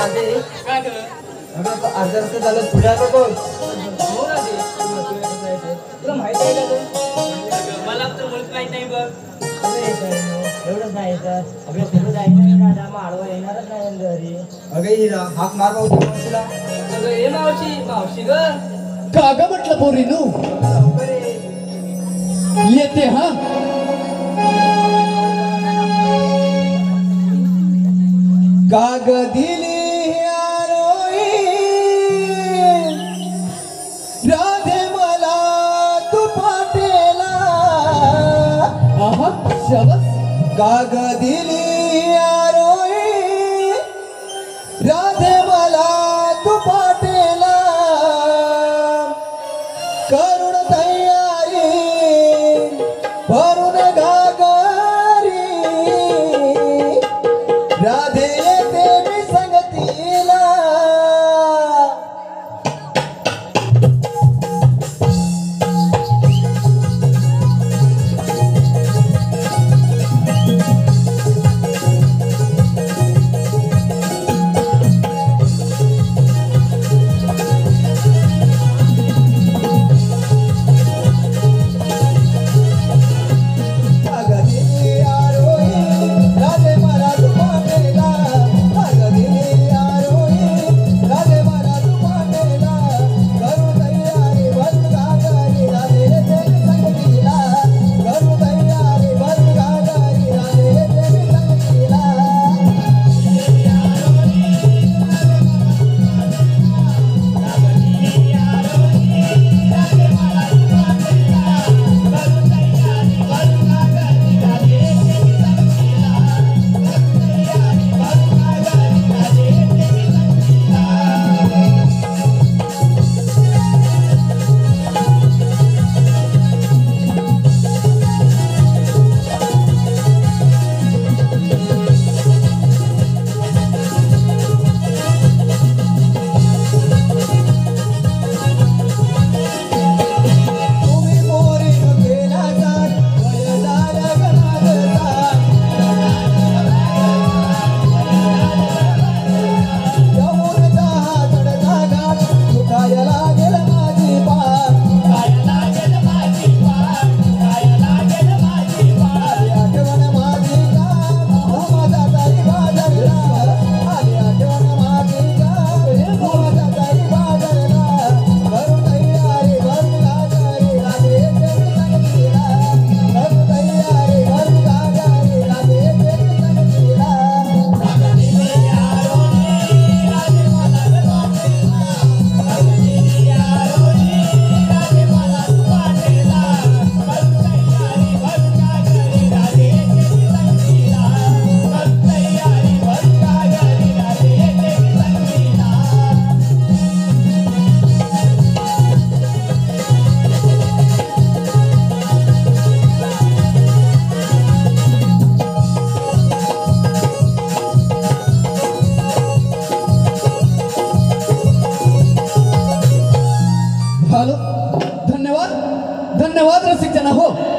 राधे काय ग? अगं अर्धा रस्ता झालं पुढे आलो बघ. हो राधे. तुला माहित आहे का ते? अगं, मला तर मुळीच माहित नाही बघ. एवढंच नाही तर आपल्या सोबत जायचं दादा माळवा येणारच नाही घरी. अगं हिरा हाक मार भाऊ तुला. अगं ये मावशी मावशी ग. काग म्हटलं पोरीनू येते हा. काग दिली आरोई राधे मला तू पाटेला. आहा शबस. काग दिली आरोई राधे मला तू पाटेला. करुण तयारी भरून गागारी राधे येते मी संगतीला. धन्यवाद धन्यवाद रसिक जना हो.